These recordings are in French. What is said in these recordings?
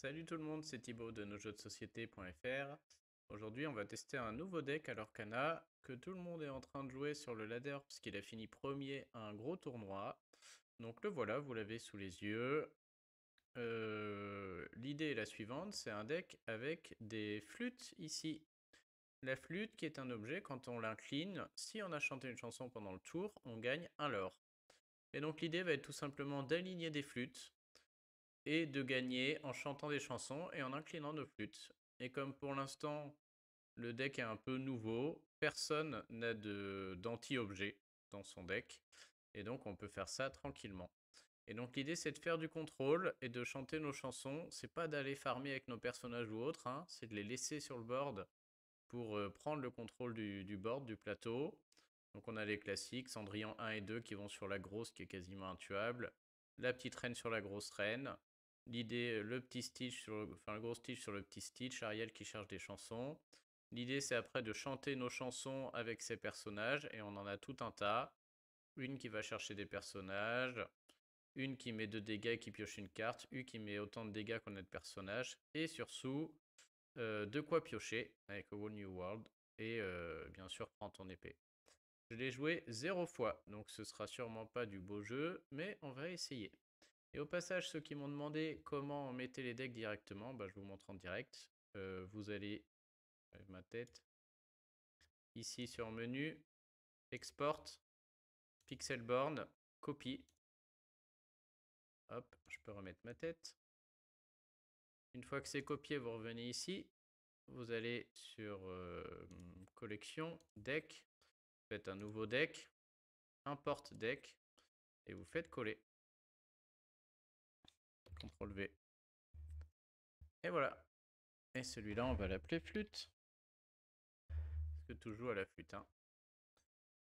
Salut tout le monde, c'est Thibaut de nosjeuxdesociétés.fr. Aujourd'hui, on va tester un nouveau deck à l'Orcana que tout le monde est en train de jouer sur le ladder puisqu'il a fini premier à un gros tournoi. Donc le voilà, vous l'avez sous les yeux. L'idée est la suivante, c'est un deck avec des flûtes ici. La flûte qui est un objet, quand on l'incline, si on a chanté une chanson pendant le tour, on gagne un lore. Et donc l'idée va être tout simplement d'aligner des flûtes et de gagner en chantant des chansons et en inclinant nos flûtes. Et comme pour l'instant, le deck est un peu nouveau, personne n'a d'anti-objet dans son deck, et donc on peut faire ça tranquillement. Et donc l'idée c'est de faire du contrôle et de chanter nos chansons, c'est pas d'aller farmer avec nos personnages ou autres, hein, c'est de les laisser sur le board pour prendre le contrôle du board, du plateau. Donc on a les classiques, Cendrillon 1 et 2 qui vont sur la grosse qui est quasiment intuable, la petite reine sur la grosse reine, l'idée, le petit Stitch, enfin le gros Stitch sur le petit Stitch, Ariel qui cherche des chansons. L'idée c'est après de chanter nos chansons avec ces personnages et on en a tout un tas. Une qui va chercher des personnages, une qui met 2 dégâts et qui pioche une carte, une qui met autant de dégâts qu'on a de personnages, et surtout de quoi piocher avec A Whole New World, et bien sûr prends ton épée. Je l'ai joué 0 fois, donc ce sera sûrement pas du beau jeu, mais on va essayer. Et au passage, ceux qui m'ont demandé comment on mettait les decks directement, bah, je vous montre en direct. Vous allez, ma tête, ici sur menu, export, pixelborn, copie. Hop, je peux remettre ma tête. Une fois que c'est copié, vous revenez ici. Vous allez sur collection, deck, faites un nouveau deck, import deck, et vous faites coller. CTRL V. Et voilà. Et celui-là, on va l'appeler flûte. Parce que tout joue à la flûte. Hein.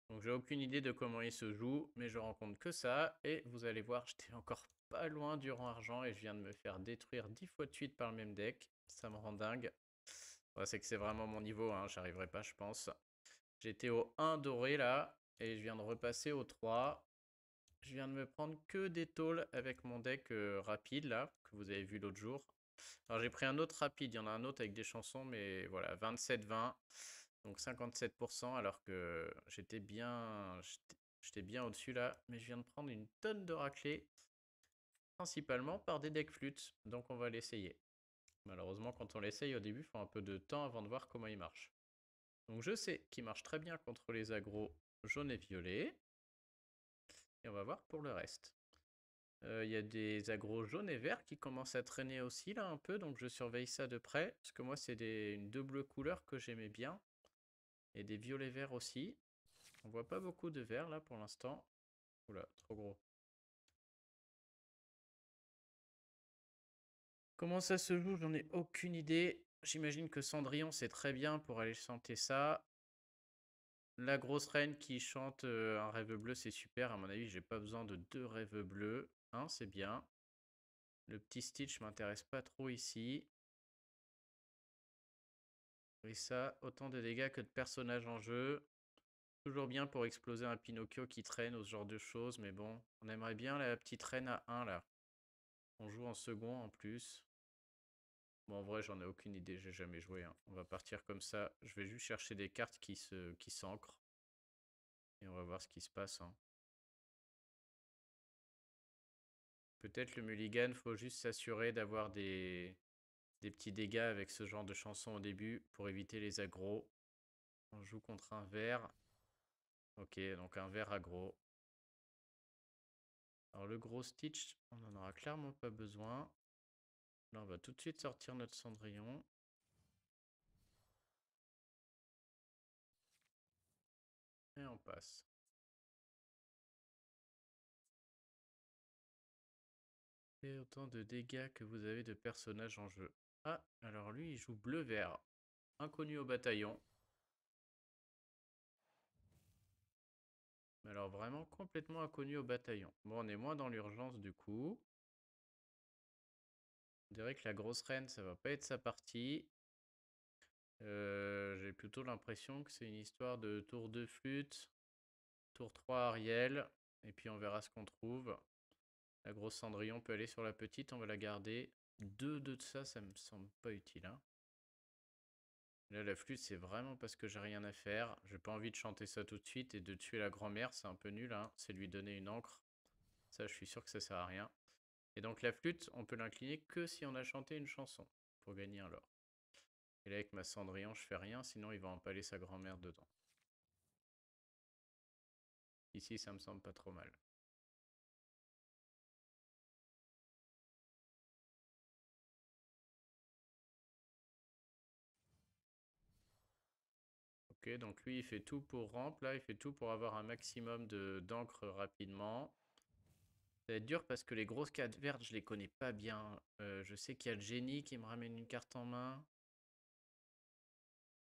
Donc j'ai aucune idée de comment il se joue, mais je rends compte que ça. Et vous allez voir, j'étais encore pas loin du rang argent et je viens de me faire détruire 10 fois de suite par le même deck. Ça me rend dingue. Ouais, c'est que c'est vraiment mon niveau, hein. J'arriverai pas, je pense. J'étais au 1 doré là, et je viens de repasser au 3. Je viens de me prendre que des tôles avec mon deck rapide là, que vous avez vu l'autre jour. Alors j'ai pris un autre rapide, il y en a un autre avec des chansons, mais voilà, 27-20, donc 57%, alors que j'étais bien au-dessus là, mais je viens de prendre une tonne de raclés, principalement par des decks flûtes, donc on va l'essayer. Malheureusement, quand on l'essaye au début, il faut un peu de temps avant de voir comment il marche. Donc je sais qu'il marche très bien contre les agros jaunes et violets, et on va voir pour le reste. Il y a des agros jaunes et verts qui commencent à traîner aussi là un peu, donc je surveille ça de près, parce que moi c'est une double couleur que j'aimais bien, et des violets verts aussi. On voit pas beaucoup de verts là pour l'instant. Oula, trop gros. Comment ça se joue? J'en ai aucune idée. J'imagine que Cendrillon c'est très bien pour aller chanter ça. La grosse reine qui chante un rêve bleu c'est super, à mon avis j'ai pas besoin de 2 rêves bleus. Un c'est bien. Le petit Stitch m'intéresse pas trop ici. Et ça, autant de dégâts que de personnages en jeu. Toujours bien pour exploser un Pinocchio qui traîne ou ce genre de choses, mais bon, on aimerait bien la petite reine à 1 là. On joue en second en plus. Bon, en vrai, j'en ai aucune idée, j'ai jamais joué. Hein. On va partir comme ça. Je vais juste chercher des cartes qui s'ancrent. Et on va voir ce qui se passe. Hein. Peut-être le mulligan, faut juste s'assurer d'avoir des petits dégâts avec ce genre de chanson au début pour éviter les agros. On joue contre un vert. Ok, donc un vert aggro. Alors le gros Stitch, on n'en aura clairement pas besoin. Là, on va tout de suite sortir notre Cendrillon. Et on passe. Et autant de dégâts que vous avez de personnages en jeu. Ah, alors lui, il joue bleu-vert. Inconnu au bataillon. Mais alors vraiment complètement inconnu au bataillon. Bon, on est moins dans l'urgence du coup. On dirait que la grosse reine, ça va pas être sa partie. J'ai plutôt l'impression que c'est une histoire de tour 2 flûte, tour 3 Ariel, et puis on verra ce qu'on trouve. La grosse Cendrillon peut aller sur la petite, on va la garder. deux de ça, ça me semble pas utile, hein. Là, la flûte, c'est vraiment parce que j'ai rien à faire. J'ai pas envie de chanter ça tout de suite et de tuer la grand-mère, c'est un peu nul, hein. C'est lui donner une encre. Ça, je suis sûr que ça sert à rien. Et donc la flûte, on peut l'incliner que si on a chanté une chanson pour gagner un lore. Et là, avec ma Cendrillon, je fais rien, sinon il va empaler sa grand-mère dedans. Ici, ça me semble pas trop mal. Ok, donc lui, il fait tout pour ramp, là, il fait tout pour avoir un maximum d'encre rapidement. Ça va être dur parce que les grosses cartes vertes, je les connais pas bien. Je sais qu'il y a le génie qui me ramène une carte en main.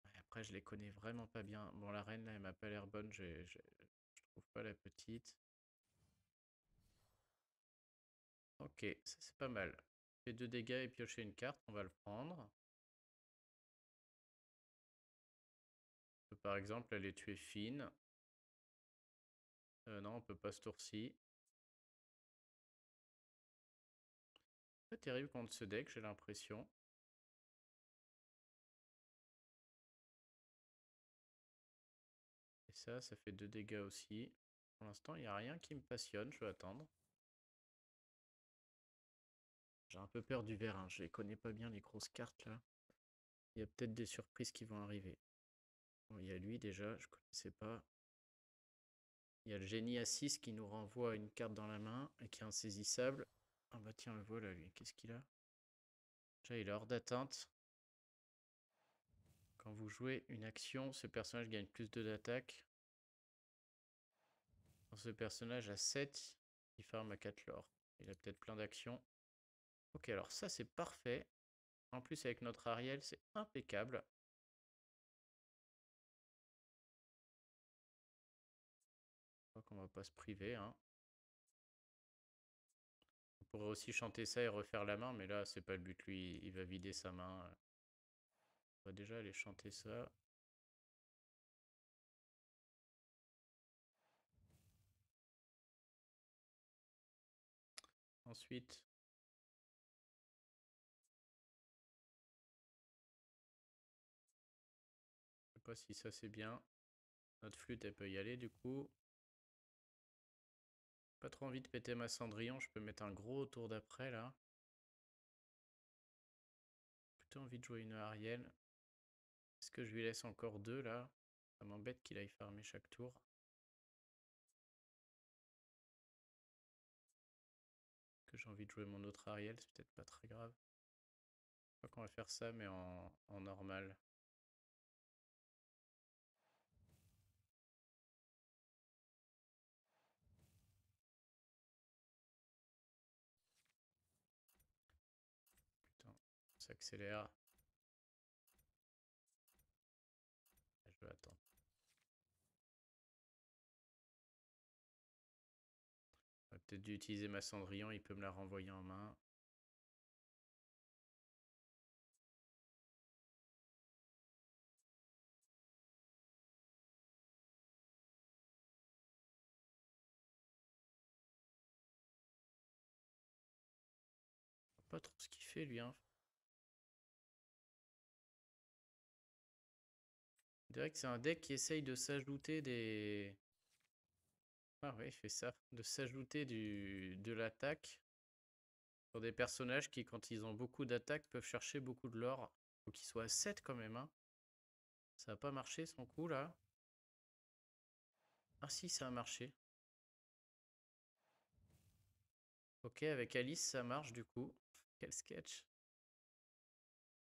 Ouais, après, je les connais vraiment pas bien. Bon, la reine, là, elle m'a pas l'air bonne. Je trouve pas la petite. Ok, ça c'est pas mal. Fait 2 dégâts et piocher une carte, on va le prendre. On peut par exemple aller tuer Finn. Non, on peut pas ce tour-ci. Pas terrible contre ce deck, j'ai l'impression. Et ça fait 2 dégâts aussi. Pour l'instant, il n'y a rien qui me passionne, je vais attendre. J'ai un peu peur du vert, hein. Je les connais pas bien les grosses cartes là. Il y a peut-être des surprises qui vont arriver. Bon, il y a lui déjà, je connaissais pas. Il y a le génie à 6 qui nous renvoie une carte dans la main et qui est insaisissable. Ah bah tiens, le voilà lui, qu'est-ce qu'il a? Déjà, il est hors d'atteinte. Quand vous jouez une action, ce personnage gagne plus 2 d'attaque. Quand ce personnage a 7, il farm à 4 lore. Il a peut-être plein d'actions. Ok, alors ça c'est parfait. En plus avec notre Ariel, c'est impeccable. Je crois qu'on va pas se priver, hein. On pourrait aussi chanter ça et refaire la main, mais là c'est pas le but. Lui, il va vider sa main. On va déjà aller chanter ça. Ensuite, je sais pas si ça c'est bien. Notre flûte, elle peut y aller du coup. Pas trop envie de péter ma Cendrillon, je peux mettre un gros tour d'après là. Plutôt envie de jouer une Ariel. Est-ce que je lui laisse encore 2 là? Ça m'embête qu'il aille farmer chaque tour. Que j'ai envie de jouer mon autre Ariel, c'est peut-être pas très grave. Je crois qu'on va faire ça, mais en normal. Putain, on s'accélère. Je vais attendre. On va peut-être dû utiliser ma Cendrillon, il peut me la renvoyer en main. Pas trop ce qu'il fait lui, hein. On dirait que c'est un deck qui essaye de s'ajouter des... Ah ouais, il fait ça. De s'ajouter de l'attaque sur des personnages qui, quand ils ont beaucoup d'attaque, peuvent chercher beaucoup de l'or. Faut qu'ils soient à 7 quand même, hein. Ça a pas marché son coup là. Ah si, ça a marché. Ok, avec Alice, ça marche du coup. Quel sketch.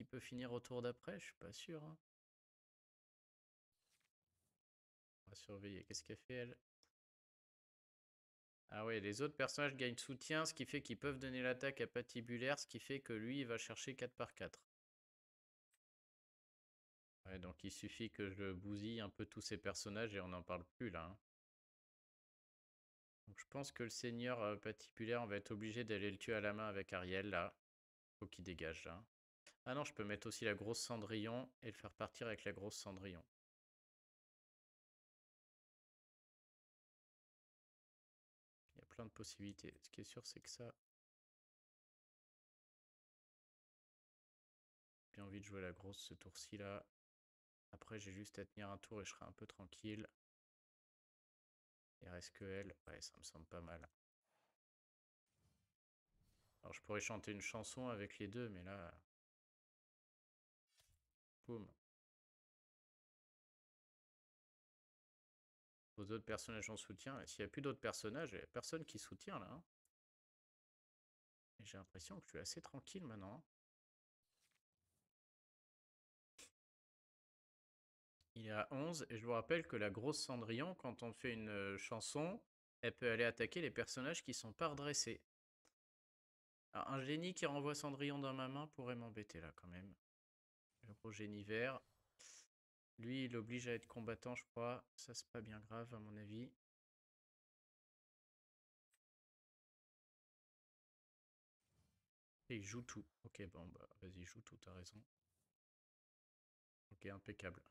Il peut finir au tour d'après, je suis pas sûr, hein. On va surveiller. Qu'est-ce qu'elle fait, elle? Ah ouais, les autres personnages gagnent soutien, ce qui fait qu'ils peuvent donner l'attaque à Patibulaire, ce qui fait que lui, il va chercher 4 par 4. Ouais, donc il suffit que je bousille un peu tous ces personnages et on n'en parle plus là, hein. Donc je pense que le seigneur Patibulaire, on va être obligé d'aller le tuer à la main avec Ariel là. Faut qu'il dégage là. Ah non, je peux mettre aussi la grosse Cendrillon et le faire partir avec la grosse Cendrillon. Il y a plein de possibilités. Ce qui est sûr, c'est que ça, envie de jouer la grosse ce tour-ci là. Après, j'ai juste à tenir un tour et je serai un peu tranquille. Il reste que elle. Ouais, ça me semble pas mal. Alors, je pourrais chanter une chanson avec les deux, mais là... Boum. Aux autres personnages en soutien. Et s'il n'y a plus d'autres personnages, il n'y a personne qui soutient là. Hein. Et j'ai l'impression que je suis assez tranquille maintenant. Il est à 11. Et je vous rappelle que la grosse Cendrillon, quand on fait une chanson, elle peut aller attaquer les personnages qui sont pas redressés. Alors, un génie qui renvoie Cendrillon dans ma main pourrait m'embêter là quand même. Le gros génie vert. Lui, il oblige à être combattant, je crois. Ça, c'est pas bien grave, à mon avis. Et il joue tout. Ok, bon, bah, vas-y, joue tout, t'as raison. Ok, impeccable.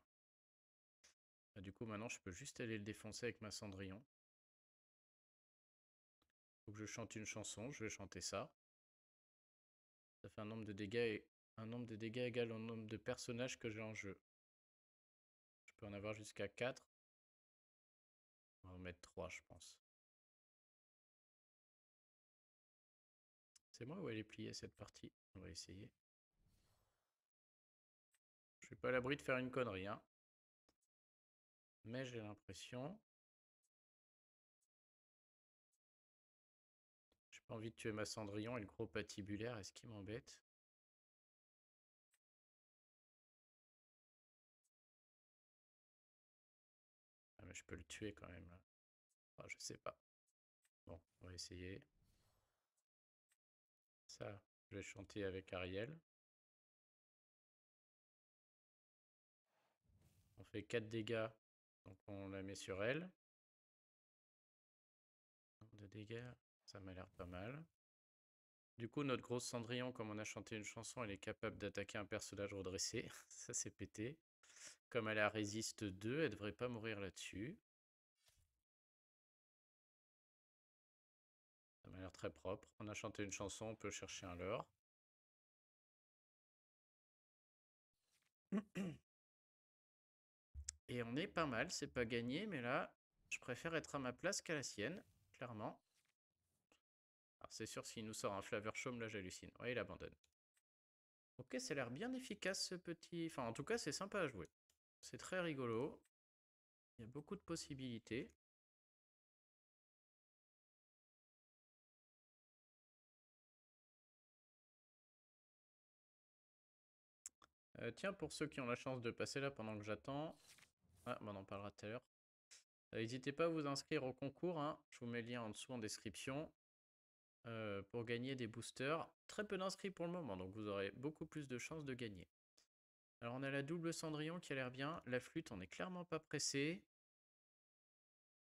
Bah, du coup, maintenant, je peux juste aller le défoncer avec ma Cendrillon. Faut que je chante une chanson, je vais chanter ça. Ça fait un nombre de dégâts égal au nombre de personnages que j'ai en jeu. Je peux en avoir jusqu'à 4. On va en mettre 3, je pense. C'est moi ou elle est pliée cette partie? On va essayer. Je suis pas à l'abri de faire une connerie, hein. Mais j'ai l'impression... J'ai pas envie de tuer ma Cendrillon et le gros patibulaire, est-ce qu'il m'embête? Ah mais je peux le tuer quand même là. Ah, je sais pas. Bon, on va essayer. Ça, je vais chanter avec Ariel. On fait 4 dégâts, donc on la met sur elle. De dégâts, ça m'a l'air pas mal. Du coup, notre grosse Cendrillon, comme on a chanté une chanson, elle est capable d'attaquer un personnage redressé. Ça, c'est pété. Comme elle a résiste 2, elle devrait pas mourir là-dessus. Ça m'a l'air très propre. On a chanté une chanson, on peut chercher un leurre. Et on est pas mal, c'est pas gagné, mais là, je préfère être à ma place qu'à la sienne, clairement. Alors c'est sûr, s'il nous sort un Flavor Chaume, là j'hallucine. Ouais, il abandonne. Ok, ça a l'air bien efficace ce petit... Enfin, en tout cas, c'est sympa à jouer. C'est très rigolo. Il y a beaucoup de possibilités. Tiens, pour ceux qui ont la chance de passer là pendant que j'attends... Ah, bon, on en parlera tout à l'heure. N'hésitez pas à vous inscrire au concours, hein. Je vous mets le lien en dessous en description. Pour gagner des boosters. Très peu d'inscrits pour le moment, donc vous aurez beaucoup plus de chances de gagner. Alors on a la double Cendrillon qui a l'air bien. La flûte, on n'est clairement pas pressé.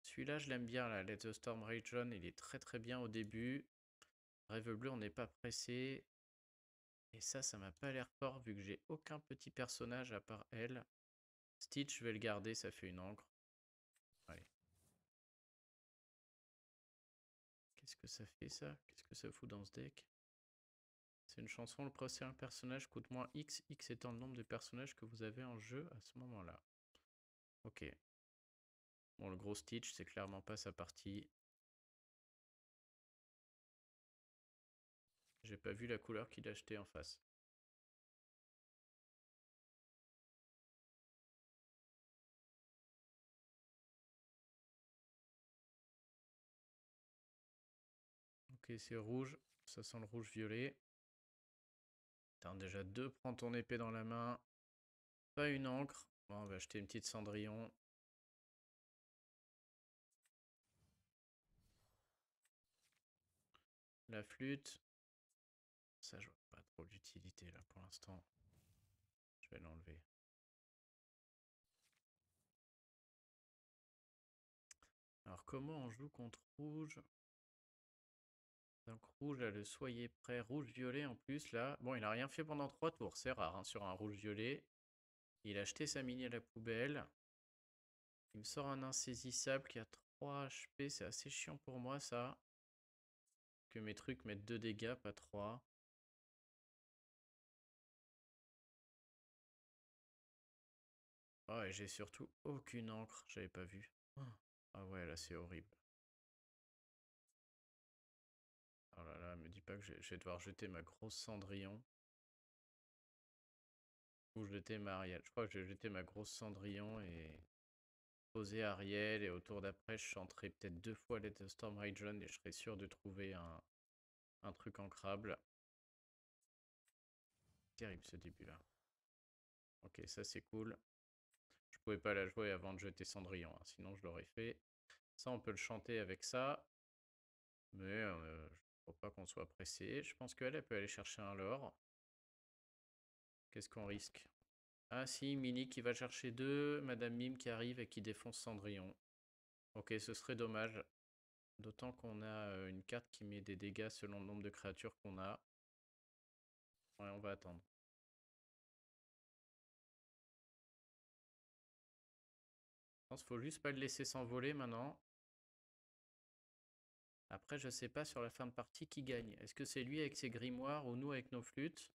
Celui-là, je l'aime bien, là. Let the Storm Rage On, il est très très bien au début. Rêve bleu, on n'est pas pressé. Et ça m'a pas l'air fort vu que j'ai aucun petit personnage à part elle. Stitch, je vais le garder, ça fait une encre. Allez. Qu'est-ce que ça fait ça? Qu'est-ce que ça fout dans ce deck? C'est une chanson, le prochain personnage coûte moins X, X étant le nombre de personnages que vous avez en jeu à ce moment-là. Ok. Bon, le gros Stitch, c'est clairement pas sa partie. J'ai pas vu la couleur qu'il a acheté en face. Ok, c'est rouge. Ça sent le rouge-violet. Putain, déjà 2, prends ton épée dans la main. Pas une encre. Bon, on va acheter une petite Cendrillon. La flûte. Ça, je vois pas trop l'utilité là pour l'instant. Je vais l'enlever. Alors, comment on joue contre rouge? Donc, rouge a le soyez prêt. Rouge-violet en plus là. Bon, il a rien fait pendant 3 tours. C'est rare hein, sur un rouge-violet. Il a acheté sa mini à la poubelle. Il me sort un insaisissable qui a 3 HP. C'est assez chiant pour moi ça. Que mes trucs mettent 2 dégâts, pas 3. Oh, et j'ai surtout aucune encre, j'avais pas vu. Ah ouais, là c'est horrible. Oh là là, me dis pas que je vais devoir jeter ma grosse Cendrillon. Ou jeter ma Ariel. Je crois que je vais jeter ma grosse Cendrillon et poser Ariel. Et au tour d'après, je chanterai peut-être 2 fois Let the Storm Rage On et je serai sûr de trouver un truc ancrable. Terrible ce début-là. Ok, ça c'est cool. Je pouvais pas la jouer avant de jeter Cendrillon, hein, sinon je l'aurais fait. Ça, on peut le chanter avec ça. Mais je crois pas qu'on soit pressé. Je pense qu'elle peut aller chercher un lore. Qu'est-ce qu'on risque? Ah si, Mini qui va chercher 2. Madame Mime qui arrive et qui défonce Cendrillon. Ok, ce serait dommage. D'autant qu'on a une carte qui met des dégâts selon le nombre de créatures qu'on a. Ouais, on va attendre. Je pense qu'il faut juste pas le laisser s'envoler maintenant. Après, je sais pas sur la fin de partie qui gagne. Est-ce que c'est lui avec ses grimoires ou nous avec nos flûtes?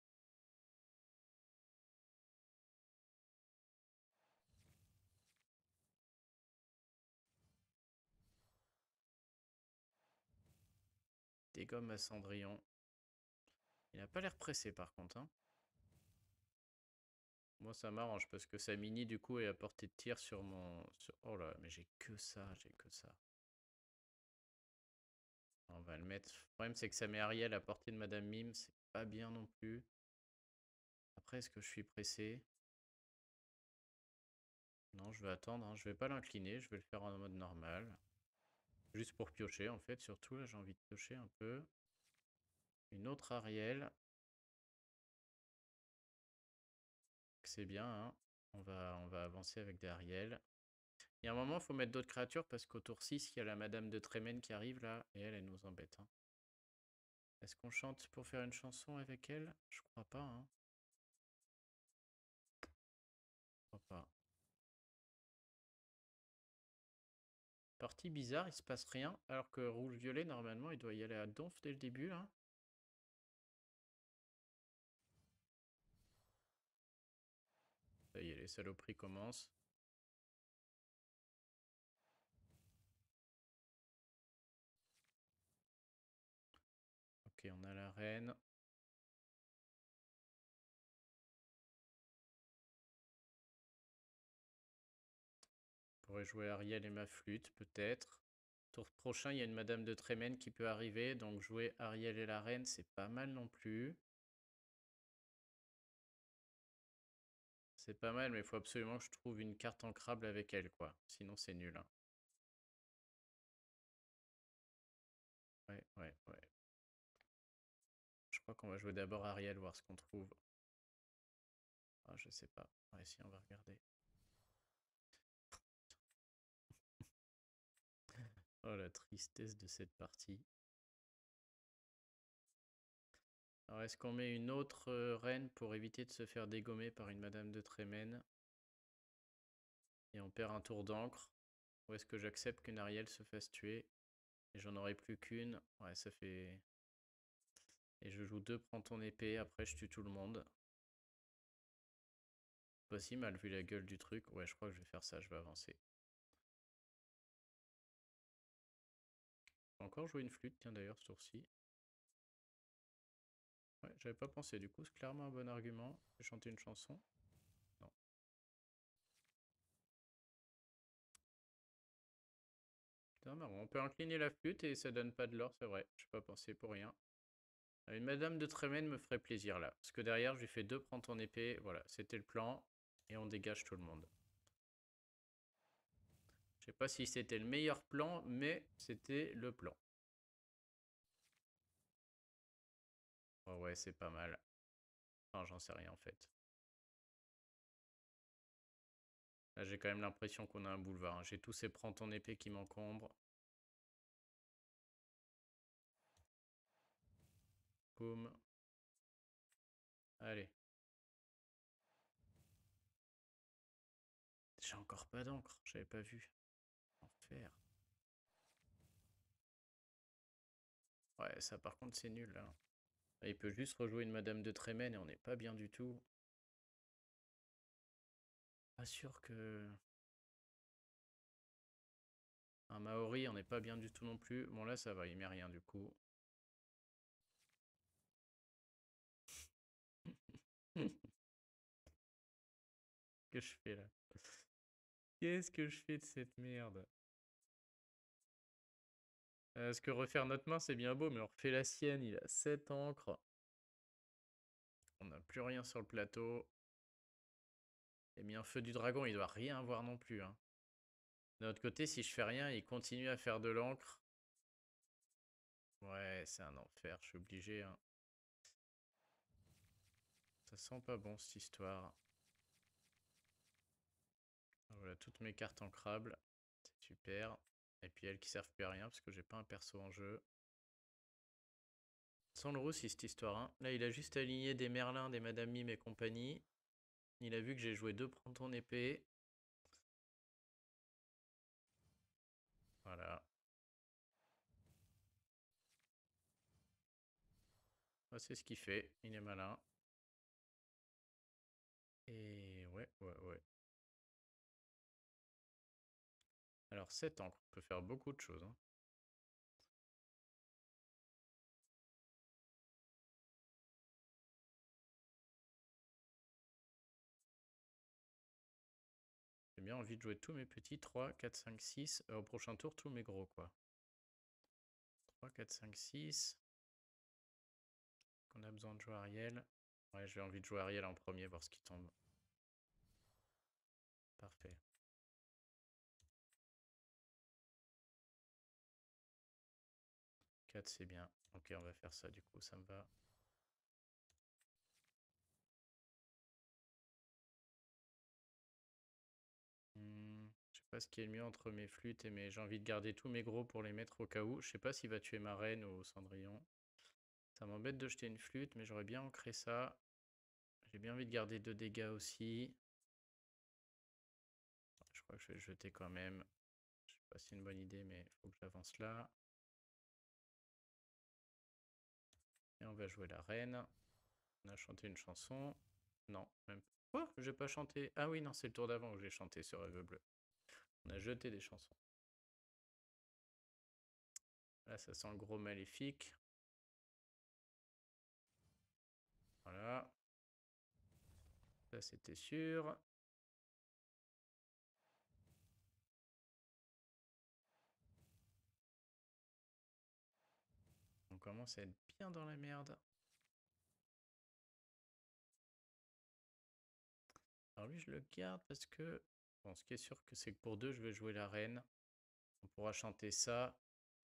Dégomme à Cendrillon. Il a pas l'air pressé par contre, hein. Moi ça m'arrange parce que sa mini du coup est à portée de tir sur mon... Oh là, mais j'ai que ça, j'ai que ça. On va le mettre. Le problème c'est que ça met Ariel à portée de Madame Mime, c'est pas bien non plus. Après, est-ce que je suis pressé? Non, je vais attendre, hein. Je vais pas l'incliner, je vais le faire en mode normal. Juste pour piocher en fait, surtout là j'ai envie de piocher un peu. Une autre Ariel. C'est bien, hein. On va avancer avec des Ariel. Il y a un moment, il faut mettre d'autres créatures parce qu'au tour 6, il y a la Madame de Trémène qui arrive là et elle nous embête, hein. Est-ce qu'on chante pour faire une chanson avec elle? Je crois pas, hein. Je crois pas. Partie bizarre, il se passe rien alors que rouge-violet, normalement, il doit y aller à donf dès le début là. Ça y est, les saloperies commencent. Ok, on a la reine. On pourrait jouer Ariel et ma flûte, peut-être. Tour prochain, il y a une Madame de Trémène qui peut arriver, donc jouer Ariel et la reine, c'est pas mal non plus. C'est pas mal, mais il faut absolument que je trouve une carte ancrable avec elle, quoi. Sinon, c'est nul, hein. Ouais, ouais, ouais. Je crois qu'on va jouer d'abord Ariel, voir ce qu'on trouve. Ah, je sais pas. Ouais, si, on va regarder. Oh, la tristesse de cette partie. Alors, est-ce qu'on met une autre reine pour éviter de se faire dégommer par une Madame de Trémène? Et on perd un tour d'encre. Ou est-ce que j'accepte qu'une Ariel se fasse tuer? Et j'en aurai plus qu'une. Ouais, ça fait... Et je joue 2, prends ton épée, après je tue tout le monde. Pas si mal vu la gueule du truc. Ouais, je crois que je vais faire ça, je vais avancer. Je vais encore jouer une flûte, tiens d'ailleurs, ce tour-ci. Ouais, j'avais pas pensé, du coup, c'est clairement un bon argument. Je vais chanter une chanson. Non. Putain, marrant. On peut incliner la flûte et ça donne pas de l'or, c'est vrai. Je pas pensé pour rien. Une Madame de Trémène me ferait plaisir là. Parce que derrière, je lui fais 2, prends ton épée. Voilà, c'était le plan. Et on dégage tout le monde. Je sais pas si c'était le meilleur plan, mais c'était le plan. Oh ouais, c'est pas mal. Enfin, j'en sais rien en fait. Là, j'ai quand même l'impression qu'on a un boulevard, hein. J'ai tous ces prends ton épée qui m'encombrent. Boum. Allez. J'ai encore pas d'encre, j'avais pas vu. Enfer. Ouais, ça par contre c'est nul là. Il peut juste rejouer une Madame de Trémène et on n'est pas bien du tout. Pas sûr que... Un Maori, on n'est pas bien du tout non plus. Bon là ça va, il met rien du coup. Que je fais là? Qu'est-ce que je fais de cette merde? Parce que refaire notre main c'est bien beau, mais on refait la sienne, il a 7 encres. On n'a plus rien sur le plateau. J'ai mis un feu du dragon, il doit rien avoir non plus. Hein. De l'autre côté, si je fais rien, il continue à faire de l'encre. Ouais, c'est un enfer, je suis obligé. Hein. Ça sent pas bon cette histoire. Voilà toutes mes cartes ancrables. C'est super. Et puis elles qui servent plus à rien parce que j'ai pas un perso en jeu. Sans le roussi cette histoire. Hein. Là, il a juste aligné des Merlins, des Madame Mime et compagnie. Il a vu que j'ai joué 2 prends ton épée. Voilà. C'est ce qu'il fait. Il est malin. Et ouais. Alors 7 encres, on peut faire beaucoup de choses. Hein. J'ai bien envie de jouer tous mes petits 3, 4, 5, 6. Au prochain tour, tous mes gros quoi. 3, 4, 5, 6. On a besoin de jouer Ariel. Ouais, j'ai envie de jouer Ariel en premier, voir ce qui tombe. Parfait. Quatre c'est bien. Ok, on va faire ça du coup, ça me va. Je sais pas ce qui est le mieux entre mes flûtes et mes... J'ai envie de garder tous mes gros pour les mettre au cas où. Je sais pas s'il va tuer ma reine ou Cendrillon. Ça m'embête de jeter une flûte, mais j'aurais bien ancré ça. J'ai bien envie de garder 2 dégâts aussi. Je crois que je vais le jeter quand même. Je sais pas si c'est une bonne idée, mais il faut que j'avance là. Et on va jouer la reine. On a chanté une chanson. Non, même pas. Quoi? J'ai pas chanté. Ah oui, non, c'est le tour d'avant où j'ai chanté sur Rêve Bleu. On a jeté des chansons. Là, ça sent le gros maléfique. Voilà. Ça, c'était sûr. On commence à être bien dans la merde. Alors lui, je le garde parce que... Bon, ce qui est sûr, c'est que pour 2, je vais jouer la reine. On pourra chanter ça.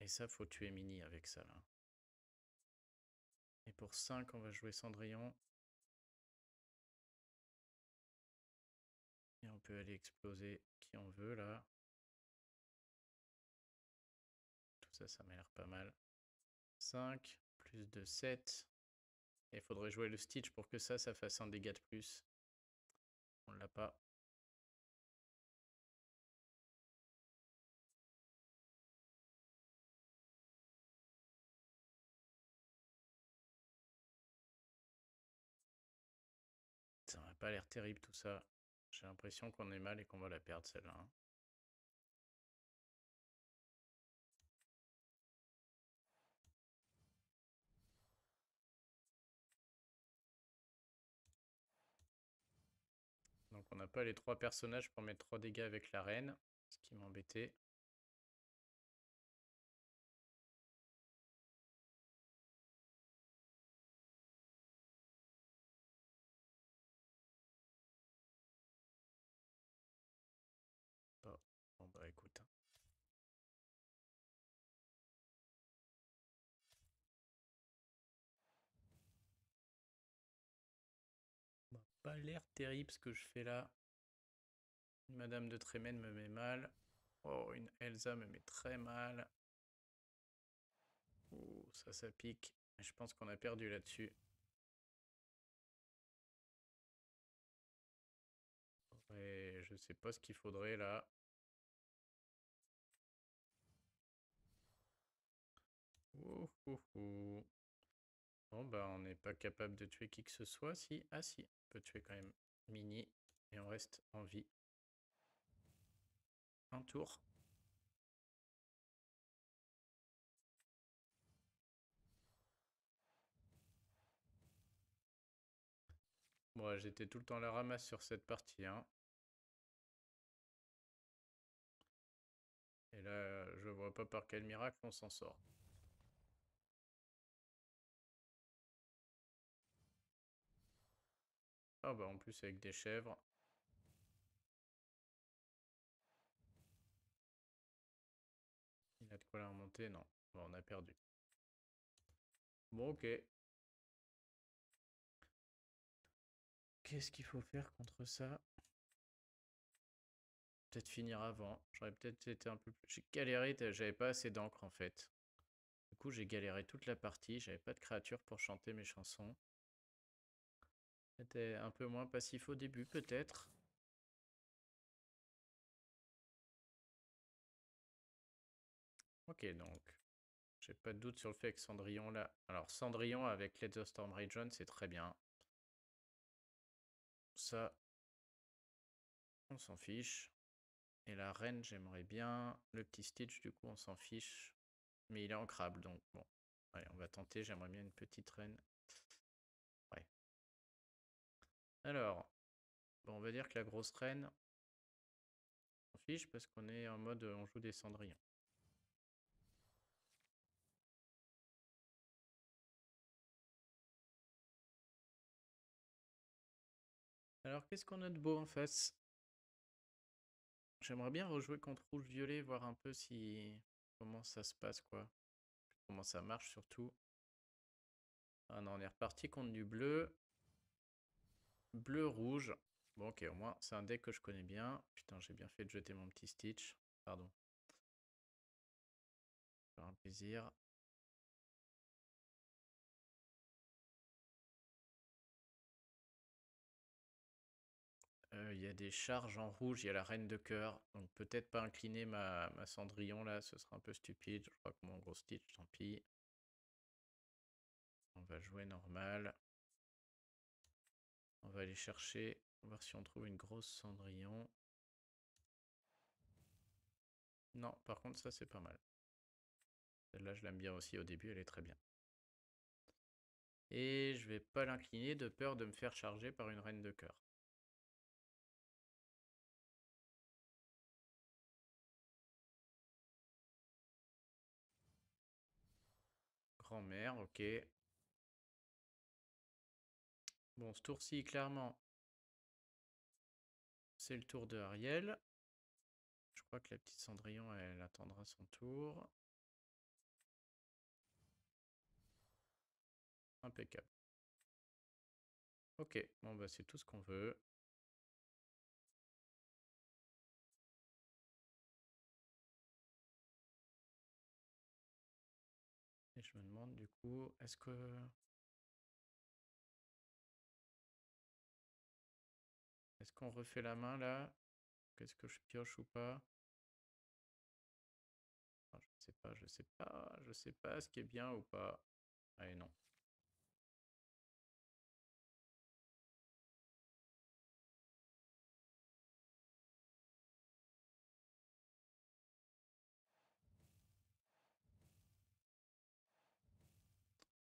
Et ça, faut tuer Mini avec ça, là. Et pour 5, on va jouer Cendrillon. Et on peut aller exploser qui on veut, là. Tout ça, ça m'a l'air pas mal. 5, plus de 7. Et il faudrait jouer le Stitch pour que ça fasse un dégât de plus. On l'a pas. Ça n'a pas l'air terrible tout ça. J'ai l'impression qu'on est mal et qu'on va la perdre celle-là. Hein. Donc on n'a pas les 3 personnages pour mettre 3 dégâts avec la reine. Ce qui m'embêtait. Oh. Bon bah écoute. Bah, pas l'air terrible ce que je fais là. Madame de Trémène me met mal. Oh, une Elsa me met très mal. Ouh, ça pique. Je pense qu'on a perdu là-dessus. Et je sais pas ce qu'il faudrait là. Ouh, ouh, ouh. Bon bah on n'est pas capable de tuer qui que ce soit. Si, ah si, on peut tuer quand même Mini. Et on reste en vie. un tour. Bon, j'étais tout le temps à la ramasse sur cette partie, hein. Et là, je vois pas par quel miracle on s'en sort. Ah bah en plus avec des chèvres. Il a de quoi la remonter? Non. Bon, on a perdu. Bon, ok. Qu'est-ce qu'il faut faire contre ça? Peut-être finir avant. J'aurais peut-être été un peu plus... J'ai galéré, j'avais pas assez d'encre en fait. Du coup, j'ai galéré toute la partie. J'avais pas de créature pour chanter mes chansons. C'était un peu moins passif au début, peut-être. Ok, donc, j'ai pas de doute sur le fait que Cendrillon là. Alors, Cendrillon avec Let the Storm Rage On, c'est très bien. Ça, on s'en fiche. Et la reine, j'aimerais bien. Le petit Stitch, du coup, on s'en fiche. Mais il est ancrable, donc bon. Allez, on va tenter. J'aimerais bien une petite reine. Ouais. Alors, bon, on va dire que la grosse reine, on s'en fiche parce qu'on est en mode on joue des cendrillons. Alors, qu'est-ce qu'on a de beau en face? J'aimerais bien rejouer contre rouge-violet, voir un peu si... comment ça se passe, quoi. Comment ça marche, surtout. Ah non, on est reparti contre du bleu. Bleu-rouge. Bon, ok, au moins, c'est un deck que je connais bien. Putain, j'ai bien fait de jeter mon petit Stitch. Pardon. C'est un plaisir. Il y a des charges en rouge, il y a la reine de cœur. Donc peut-être pas incliner ma Cendrillon là, ce sera un peu stupide. Je crois que mon gros Stitch, tant pis. On va jouer normal. On va aller chercher, voir si on trouve une grosse Cendrillon. Non, par contre ça c'est pas mal. Celle-là je l'aime bien aussi au début, elle est très bien. Et je vais pas l'incliner de peur de me faire charger par une reine de cœur. Grand-mère, ok. Bon, ce tour-ci, clairement, c'est le tour de Ariel. Je crois que la petite Cendrillon, elle attendra son tour. Impeccable. Ok, bon bah c'est tout ce qu'on veut. Et je me demande du coup, est-ce qu'on refait la main là? Qu'est-ce que je pioche ou pas? Ah, je sais pas, je sais pas, je sais pas ce qui est bien ou pas. Allez, non.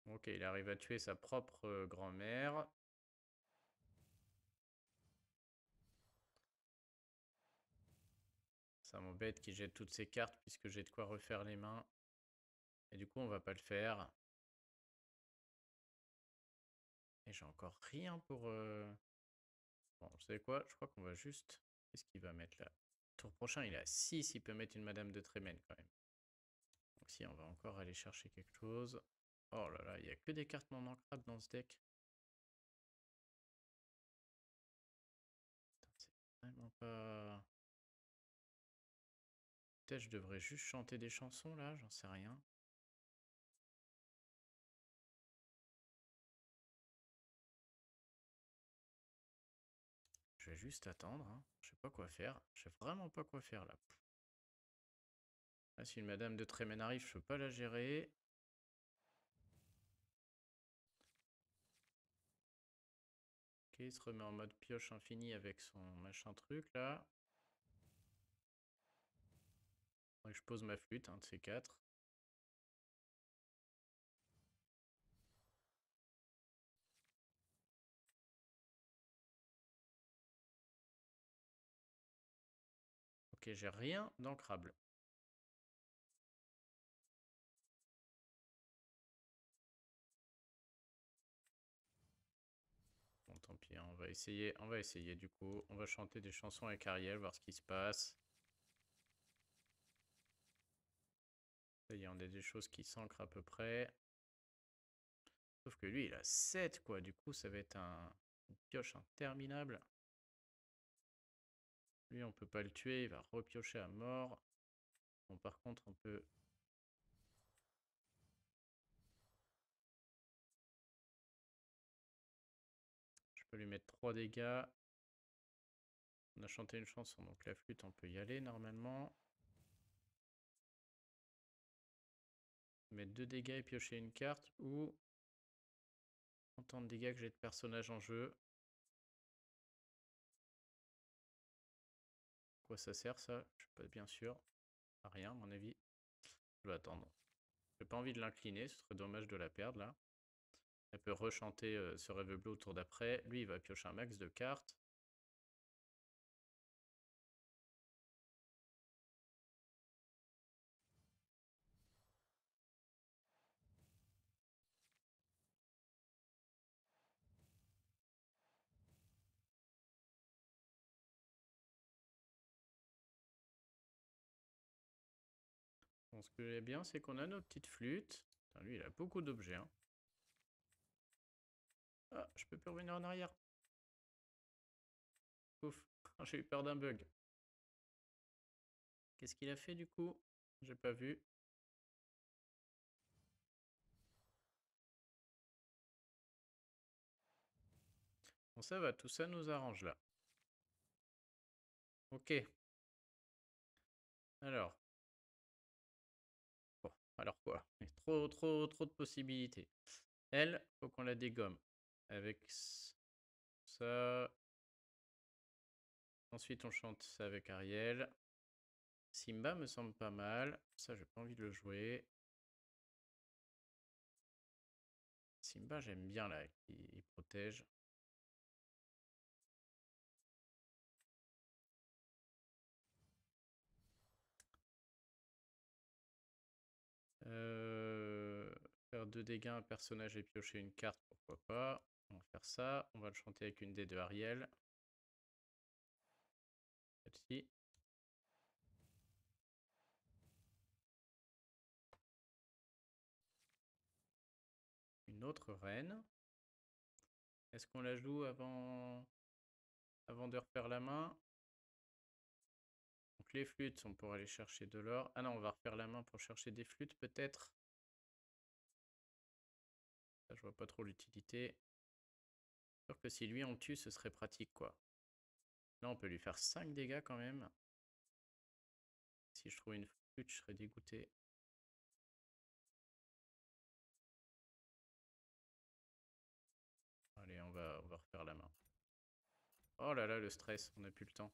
Ok, il arrive à tuer sa propre grand-mère. Ça m'embête qu'il jette toutes ses cartes puisque j'ai de quoi refaire les mains. Et du coup, on va pas le faire. Et j'ai encore rien pour... Bon, vous savez quoi? Je crois qu'on va juste... Qu'est-ce qu'il va mettre là? Tour prochain, il a 6, il peut mettre une Madame de Trémène quand même. Donc si, on va encore aller chercher quelque chose. Oh là là, il n'y a que des cartes non ancrables dans ce deck. C'est vraiment pas... Peut-être je devrais juste chanter des chansons là, j'en sais rien. Je vais juste attendre, hein. Je sais pas quoi faire. Je sais vraiment pas quoi faire là. Ah, si une Madame de Trémène arrive, je peux pas la gérer. Ok, il se remet en mode pioche infini avec son machin truc là. Faudrait que je pose ma flûte, un de ces quatre. Ok, j'ai rien d'ancrable. Bon, tant pis, hein, on va essayer du coup. On va chanter des chansons avec Ariel, voir ce qui se passe. Ça y est, on a des choses qui s'ancrent à peu près. Sauf que lui, il a 7 quoi. Du coup, ça va être une pioche interminable. Lui, on peut pas le tuer. Il va repiocher à mort. Bon, par contre, on peut... Je peux lui mettre 3 dégâts. On a chanté une chanson, donc la flûte, on peut y aller normalement. Mettre 2 dégâts et piocher une carte. Ou... Autant de dégâts que j'ai de personnages en jeu. Quoi ça sert ça? Je suis pas bien sûr. À rien, à mon avis. Je vais attendre. J'ai pas envie de l'incliner, ce serait dommage de la perdre là. Elle peut rechanter ce rêve bleu au tour d'après. Lui, il va piocher un max de cartes. Bon, ce que j'ai bien, c'est qu'on a nos petites flûtes. Putain, lui, il a beaucoup d'objets. Hein. Ah, je peux plus revenir en arrière. Ouf, j'ai eu peur d'un bug. Qu'est-ce qu'il a fait du coup? J'ai pas vu. Bon, ça va, tout ça nous arrange là. Ok. Alors. Bon, alors quoi? Trop de possibilités. Elle, faut qu'on la dégomme. Avec ça. Ensuite, on chante ça avec Ariel. Simba me semble pas mal. Ça, j'ai pas envie de le jouer. Simba, j'aime bien là, il protège. Faire 2 dégâts à un personnage et piocher une carte, pourquoi pas. On va faire ça. On va le chanter avec une dé de Ariel. Celle-ci. Une autre reine. Est-ce qu'on la joue avant de refaire la main? Donc les flûtes, on pourra aller chercher de l'or. Ah non, on va refaire la main pour chercher des flûtes peut-être. Ça, je vois pas trop l'utilité. Sûr que si lui on le tue, ce serait pratique quoi. Là, on peut lui faire 5 dégâts quand même. Si je trouve une flûte, je serais dégoûté. Allez, on va refaire la main. Oh là là, le stress, on n'a plus le temps.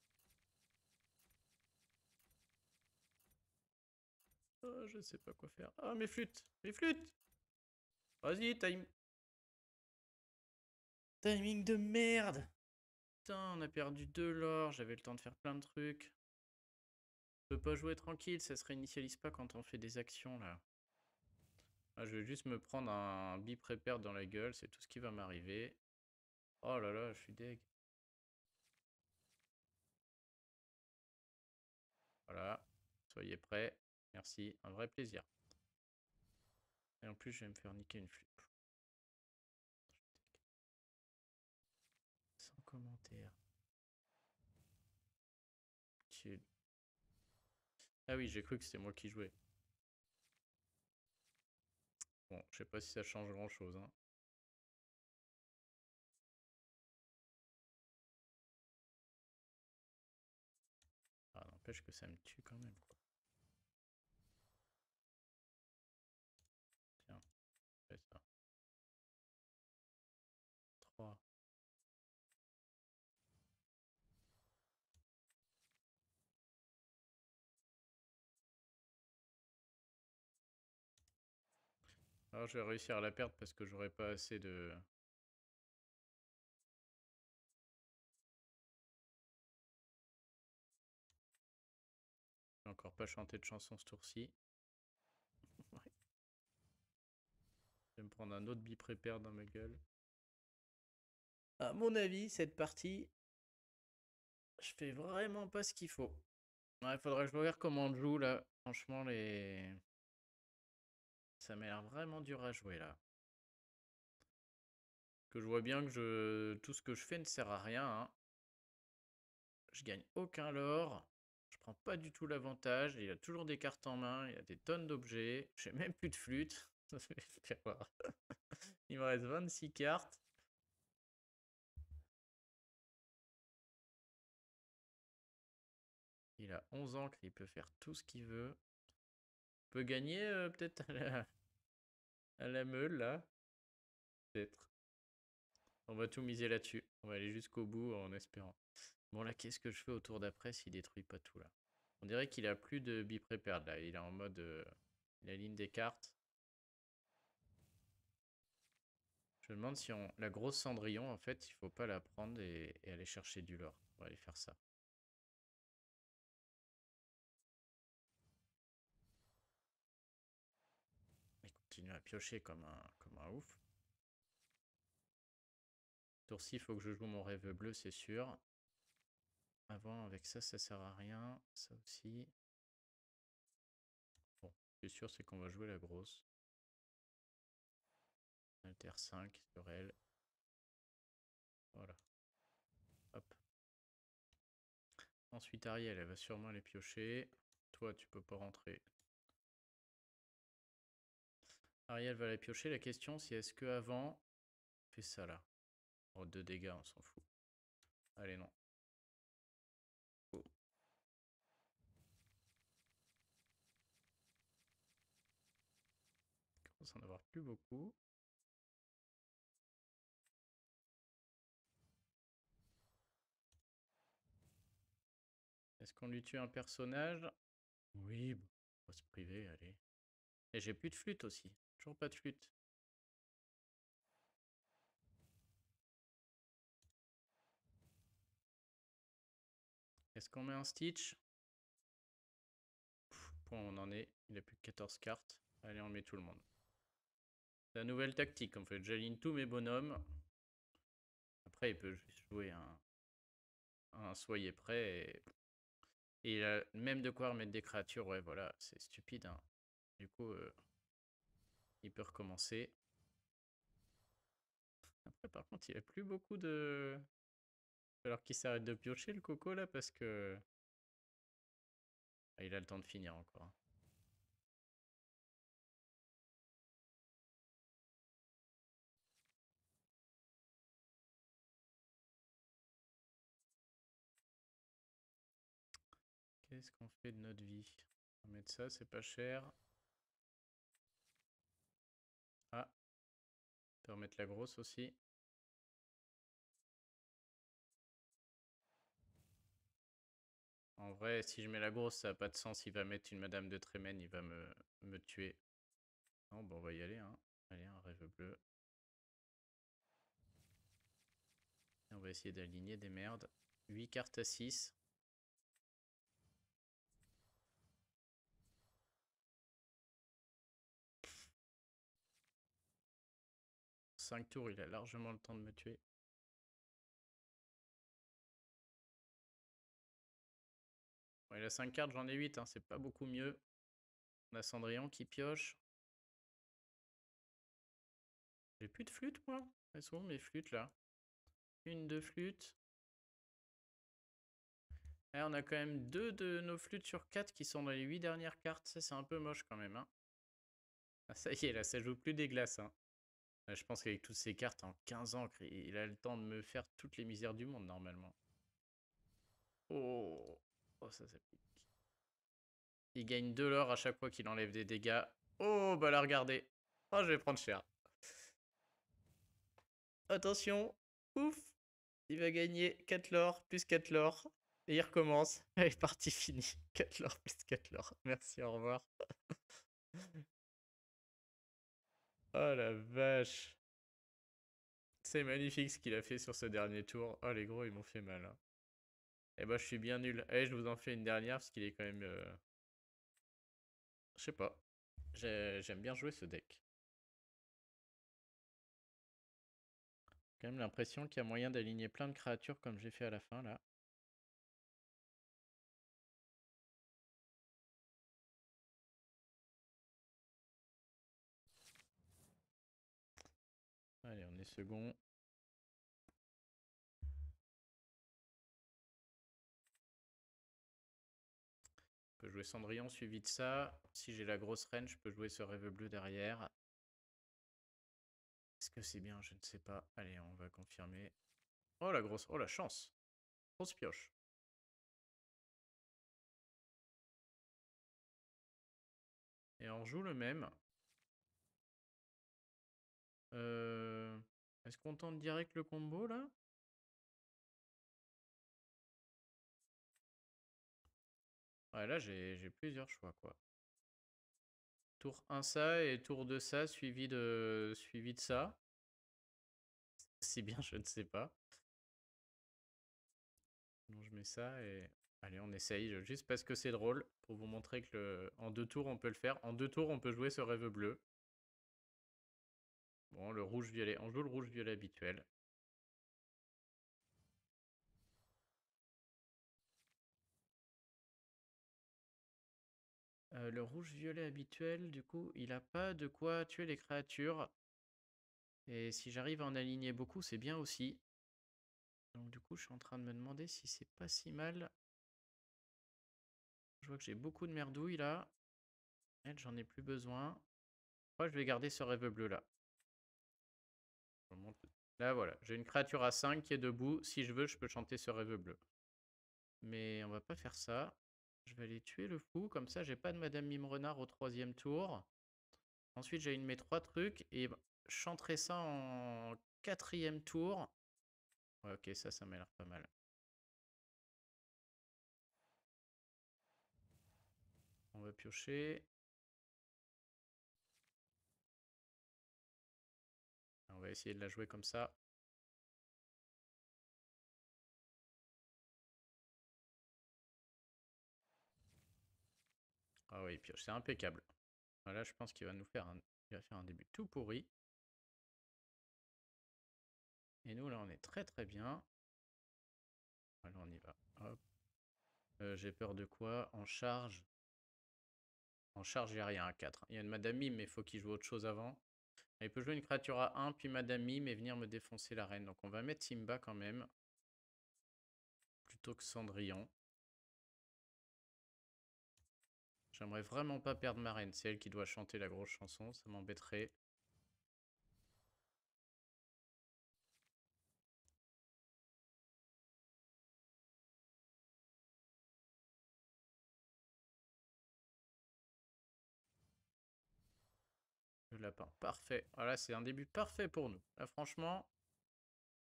Oh, je sais pas quoi faire. Ah, mes flûtes! Mes flûtes! Vas-y, timing de merde! Putain, on a perdu de l'or, j'avais le temps de faire plein de trucs. Je peux pas jouer tranquille, ça se réinitialise pas quand on fait des actions là. Ah, je vais juste me prendre un bip repair dans la gueule, c'est tout ce qui va m'arriver. Oh là là, je suis deg. Voilà, soyez prêts. Merci, un vrai plaisir. Et en plus, je vais me faire niquer une flûte. Sans commentaire. Chill. Ah oui, j'ai cru que c'était moi qui jouais. Bon, je sais pas si ça change grand chose. Hein. Ah, n'empêche que ça me tue quand même, quoi. Tiens, fais ça. 3. Alors je vais réussir à la perdre parce que j'aurai pas assez de... J'ai encore pas chanté de chanson ce tour-ci. Ouais. Je vais me prendre un autre bi-prépare dans ma gueule. À mon avis, cette partie, je fais vraiment pas ce qu'il faut. Ouais, faudrait que je regarde comment on joue là. Franchement, les... ça m'a l'air vraiment dur à jouer là. Que je vois bien que tout ce que je fais ne sert à rien, hein. Je gagne aucun lore. Je prends pas du tout l'avantage. Il a toujours des cartes en main. Il a des tonnes d'objets. J'ai même plus de flûte. Il me reste 26 cartes. Il a 11 ans, il peut faire tout ce qu'il veut. Il peut gagner peut-être à la meule là. Peut-être. On va tout miser là-dessus. On va aller jusqu'au bout en espérant. Bon là, qu'est-ce que je fais au tour d'après s'il détruit pas tout là? On dirait qu'il a plus de bi-prepare là. Il est en mode... il aligne des cartes. Je me demande si on... La grosse Cendrillon, en fait, il faut pas la prendre et aller chercher du lore. On va aller faire ça. Il continue à piocher comme un ouf. Tour-ci, il faut que je joue mon rêve bleu, c'est sûr. Avant, avec ça, ça sert à rien. Ça aussi. Bon, ce qui est sûr, c'est qu'on va jouer la grosse. Alter 5 sur elle. Voilà. Hop. Ensuite, Ariel, elle va sûrement les piocher. Toi, tu peux pas rentrer. Ariel va la piocher. La question, c'est est-ce que avant, on fait ça là? Oh, 2 dégâts, on s'en fout. Allez, non. Oh. Il commence à en avoir plus beaucoup. Est-ce qu'on lui tue un personnage? Oui, bon, on va se priver, allez. Et j'ai plus de flûte aussi. Toujours pas de flûte. Est-ce qu'on met un Stitch? Point on en est. Il a plus que 14 cartes. Allez, on met tout le monde. C'est la nouvelle tactique. En fait, j'aligne tous mes bonhommes. Après, il peut juste jouer un soyez prêt. Et il a même de quoi remettre des créatures. Ouais, voilà, c'est stupide. Hein. Du coup, il peut recommencer. Après, par contre, il a plus beaucoup de... Alors qu'il s'arrête de piocher le coco là parce que... Ah, il a le temps de finir encore. Qu'est-ce qu'on fait de notre vie? On va mettre ça, c'est pas cher. Ah, on peut remettre la grosse aussi. En vrai, si je mets la grosse, ça n'a pas de sens. Il va mettre une Madame de Trémène, il va me tuer. Non, bon, on va y aller. Hein. Allez, un rêve bleu. Et on va essayer d'aligner des merdes. 8 cartes à 6. Cinq tours, il a largement le temps de me tuer. Bon, il a 5 cartes, j'en ai 8, hein, c'est pas beaucoup mieux. On a Cendrillon qui pioche. J'ai plus de flûte, moi. Elles sont où mes flûtes, là? Une de flûte. Eh, on a quand même 2 de nos flûtes sur 4 qui sont dans les 8 dernières cartes. Ça, c'est un peu moche quand même. Hein. Ah, ça y est, là, ça joue plus des glaces. Hein. Là, je pense qu'avec toutes ces cartes, en 15 ans, il a le temps de me faire toutes les misères du monde, normalement. Oh, oh ça pique. Il gagne 2 l'or à chaque fois qu'il enlève des dégâts. Oh, bah là, regardez. Oh, je vais prendre cher. Attention. Ouf. Il va gagner 4 l'or, plus 4 l'or. Et il recommence. Allez, partie finie. 4 l'or, plus 4 l'or. Merci, au revoir. Oh la vache. C'est magnifique ce qu'il a fait sur ce dernier tour. Oh les gros, ils m'ont fait mal, hein. Eh ben, je suis bien nul. Allez, je vous en fais une dernière parce qu'il est quand même... Je sais pas. J'aime bien jouer ce deck. J'ai quand même l'impression qu'il y a moyen d'aligner plein de créatures comme j'ai fait à la fin là. Allez, on est second. Je peux jouer Cendrillon suivi de ça. Si j'ai la grosse reine, je peux jouer ce rêve bleu derrière. Est-ce que c'est bien? Je ne sais pas. Allez, on va confirmer. Oh la grosse... Oh la chance. Grosse pioche. Et on joue le même. Est-ce qu'on tente direct le combo là? Ouais, là j'ai plusieurs choix quoi. Tour 1 ça et tour 2 ça suivi de ça. Si bien, je ne sais pas. Donc je mets ça et... Allez, on essaye, juste parce que c'est drôle, pour vous montrer que en 2 tours on peut le faire. En 2 tours on peut jouer ce rêve bleu. Bon, le rouge-violet, on joue le rouge-violet habituel. Le rouge-violet habituel, du coup, il a pas de quoi tuer les créatures. Et si j'arrive à en aligner beaucoup, c'est bien aussi. Donc du coup, je suis en train de me demander si c'est pas si mal. Je vois que j'ai beaucoup de merdouilles là. Elle, j'en ai plus besoin. Moi, je vais garder ce rêve bleu là. Là, voilà. J'ai une créature à 5 qui est debout. Si je veux, je peux chanter ce rêve bleu. Mais on va pas faire ça. Je vais aller tuer le fou. Comme ça, j'ai pas de Madame Mime Renard au 3e tour. Ensuite, j'ai une mes 3 trucs. Et je chanterai ça en 4e tour. Ouais, ok, ça m'a l'air pas mal. On va piocher. On va essayer de la jouer comme ça. Ah oui, pioche, c'est impeccable. Là, je pense qu'il va nous faire il va faire un début tout pourri. Et nous, là, on est très très bien. Alors, on y va. Hop. J'ai peur de quoi? En charge. En charge, il n'y a rien à 4. Il y a une Madame Mime, mais il faut qu'il joue autre chose avant. Il peut jouer une créature à 1, puis Madame Mime et venir me défoncer la reine. Donc on va mettre Simba quand même. Plutôt que Cendrillon. J'aimerais vraiment pas perdre ma reine. C'est elle qui doit chanter la grosse chanson. Ça m'embêterait. Le lapin. Parfait. Voilà, c'est un début parfait pour nous. Là, franchement,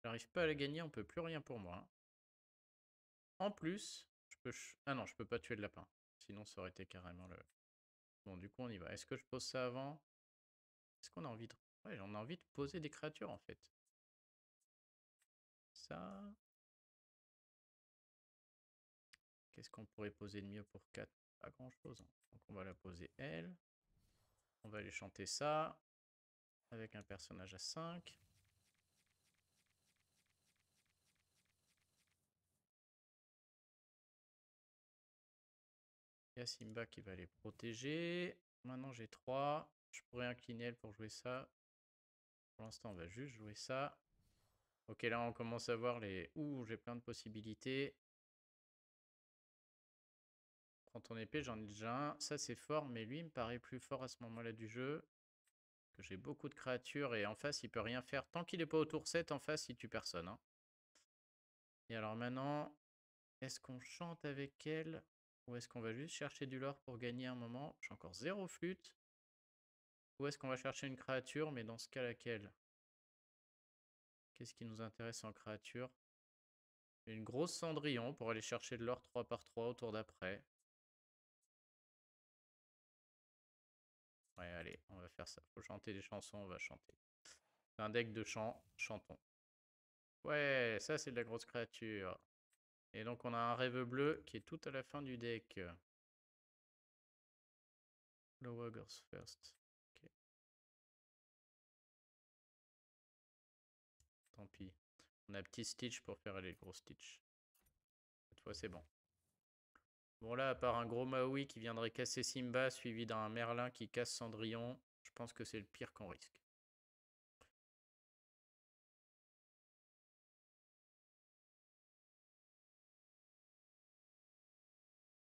j'arrive pas à la gagner. On peut plus rien pour moi. En plus, je peux... Ah non, je peux pas tuer le lapin. Sinon, ça aurait été carrément le... Bon, du coup, on y va. Est-ce que je pose ça avant? Est-ce qu'on a envie de... Ouais, j'en ai envie de poser des créatures, en fait. Ça... Qu'est-ce qu'on pourrait poser de mieux pour 4? Pas grand-chose, hein. Donc, on va la poser, elle. On va aller chanter ça. Avec un personnage à 5. Il y a Simba qui va les protéger. Maintenant, j'ai 3. Je pourrais incliner elle pour jouer ça. Pour l'instant, on va juste jouer ça. Ok, là, on commence à voir les... Ouh, j'ai plein de possibilités. Prends ton épée, j'en ai déjà un. Ça, c'est fort, mais lui, il me paraît plus fort à ce moment-là du jeu. Que j'ai beaucoup de créatures et en face, il peut rien faire. Tant qu'il n'est pas au tour 7, en face, il tue personne, hein. Et alors maintenant, est-ce qu'on chante avec elle? Ou est-ce qu'on va juste chercher du lore pour gagner un moment? J'ai encore 0 flûte. Ou est-ce qu'on va chercher une créature? Mais dans ce cas, laquelle? Qu'est-ce qui nous intéresse en créature? Une grosse cendrillon pour aller chercher de l'or 3 par 3 au tour d'après. Ouais, allez, on va faire ça. Faut chanter des chansons, on va chanter. C'est un deck de chant, chantons. Ouais, ça c'est de la grosse créature. Et donc on a un rêve bleu qui est tout à la fin du deck. Lower goes first. Ok. Tant pis. On a petit Stitch pour faire aller le gros Stitch. Cette fois c'est bon. Bon là, à part un gros Maui qui viendrait casser Simba, suivi d'un Merlin qui casse Cendrillon, je pense que c'est le pire qu'on risque.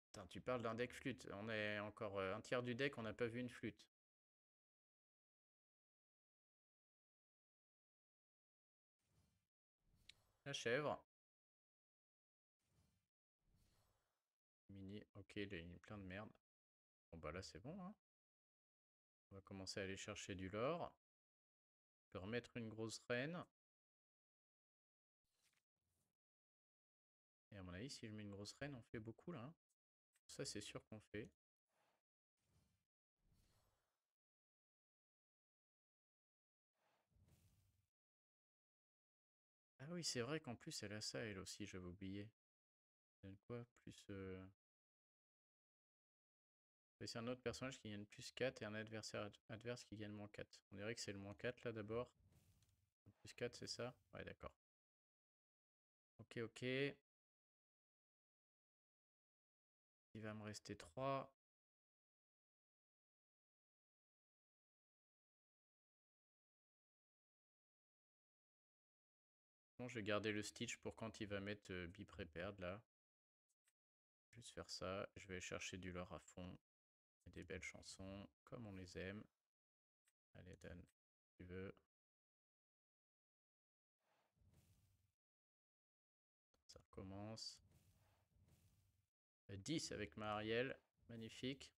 Putain, tu parles d'un deck flûte. On est encore un tiers du deck, on n'a pas vu une flûte. La chèvre. Mini, ok, il a mis plein de merde. Bon bah là c'est bon, hein. On va commencer à aller chercher du lore. Je peux remettre une grosse reine. Et à mon avis, si je mets une grosse reine, on fait beaucoup là, hein. Ça c'est sûr qu'on fait. Ah oui, c'est vrai qu'en plus elle a ça elle aussi, j'avais oublié. Elle donne quoi? Plus... c'est un autre personnage qui gagne plus 4 et un adversaire adverse qui gagne moins 4. On dirait que c'est le moins 4 là d'abord. Plus 4 c'est ça? Ouais d'accord. Ok ok. Il va me rester 3. Bon, je vais garder le Stitch pour quand il va mettre Be Prepared là. Juste faire ça. Je vais chercher du lore à fond. Et des belles chansons, comme on les aime. Allez, Dan, si tu veux. Ça recommence. 10 avec Marielle. Magnifique.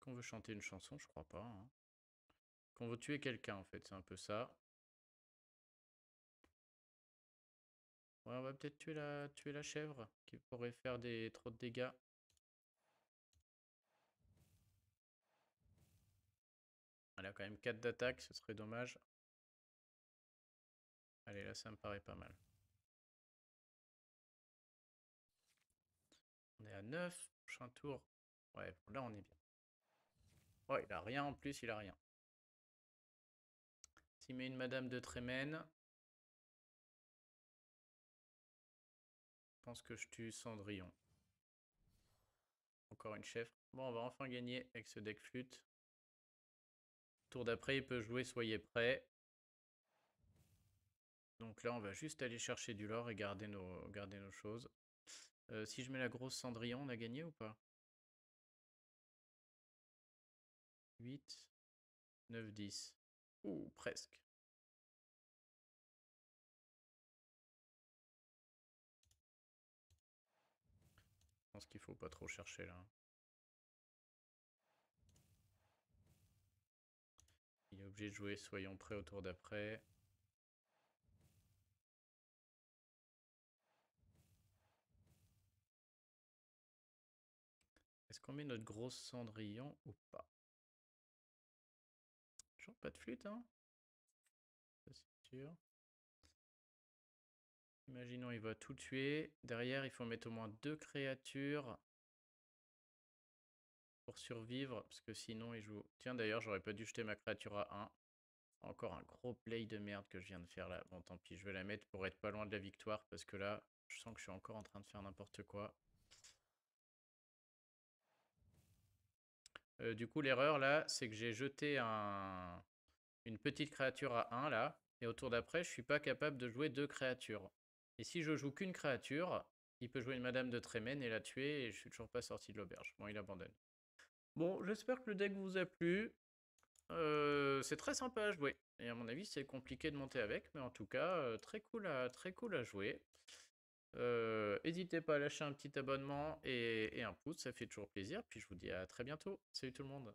Qu'on veut chanter une chanson, je crois pas, hein. Qu'on veut tuer quelqu'un, en fait, c'est un peu ça. Ouais, on va peut-être tuer la chèvre, qui pourrait faire trop de dégâts. Elle a quand même 4 d'attaque, ce serait dommage. Allez, là, ça me paraît pas mal. On est à 9, prochain tour. Ouais, bon, là, on est bien. Ouais, il a rien en plus, il a rien. S'il met une Madame de Trémène, je pense que je tue Cendrillon. Encore une chef. Bon, on va enfin gagner avec ce deck flûte. Tour d'après, il peut jouer Soyez prêts. Donc là, on va juste aller chercher du lore et garder nos choses. Si je mets la grosse Cendrillon, on a gagné ou pas? 8, 9, 10. Ouh, presque. Je pense qu'il faut pas trop chercher là. Il est obligé de jouer Soyons prêts au tour d'après. Est-ce qu'on met notre grosse Cendrillon ou pas? Toujours pas de flûte, hein? Ça c'est sûr. Imaginons il va tout tuer. Derrière, il faut mettre au moins 2 créatures pour survivre, parce que sinon il joue... Tiens, d'ailleurs, j'aurais pas dû jeter ma créature à 1. Encore un gros play de merde que je viens de faire là. Bon, tant pis, je vais la mettre pour être pas loin de la victoire, parce que là, je sens que je suis encore en train de faire n'importe quoi. Du coup, l'erreur là, c'est que j'ai jeté une petite créature à 1 là, et au tour d'après, je suis pas capable de jouer 2 créatures. Et si je joue qu'une créature, il peut jouer une Madame de Trémène et la tuer, et je suis toujours pas sorti de l'auberge. Bon, il abandonne. Bon, j'espère que le deck vous a plu. C'est très sympa à jouer. Et à mon avis, c'est compliqué de monter avec, mais en tout cas, très cool à jouer. N'hésitez pas à lâcher un petit abonnement et un pouce, ça fait toujours plaisir. Puis je vous dis à très bientôt. Salut tout le monde.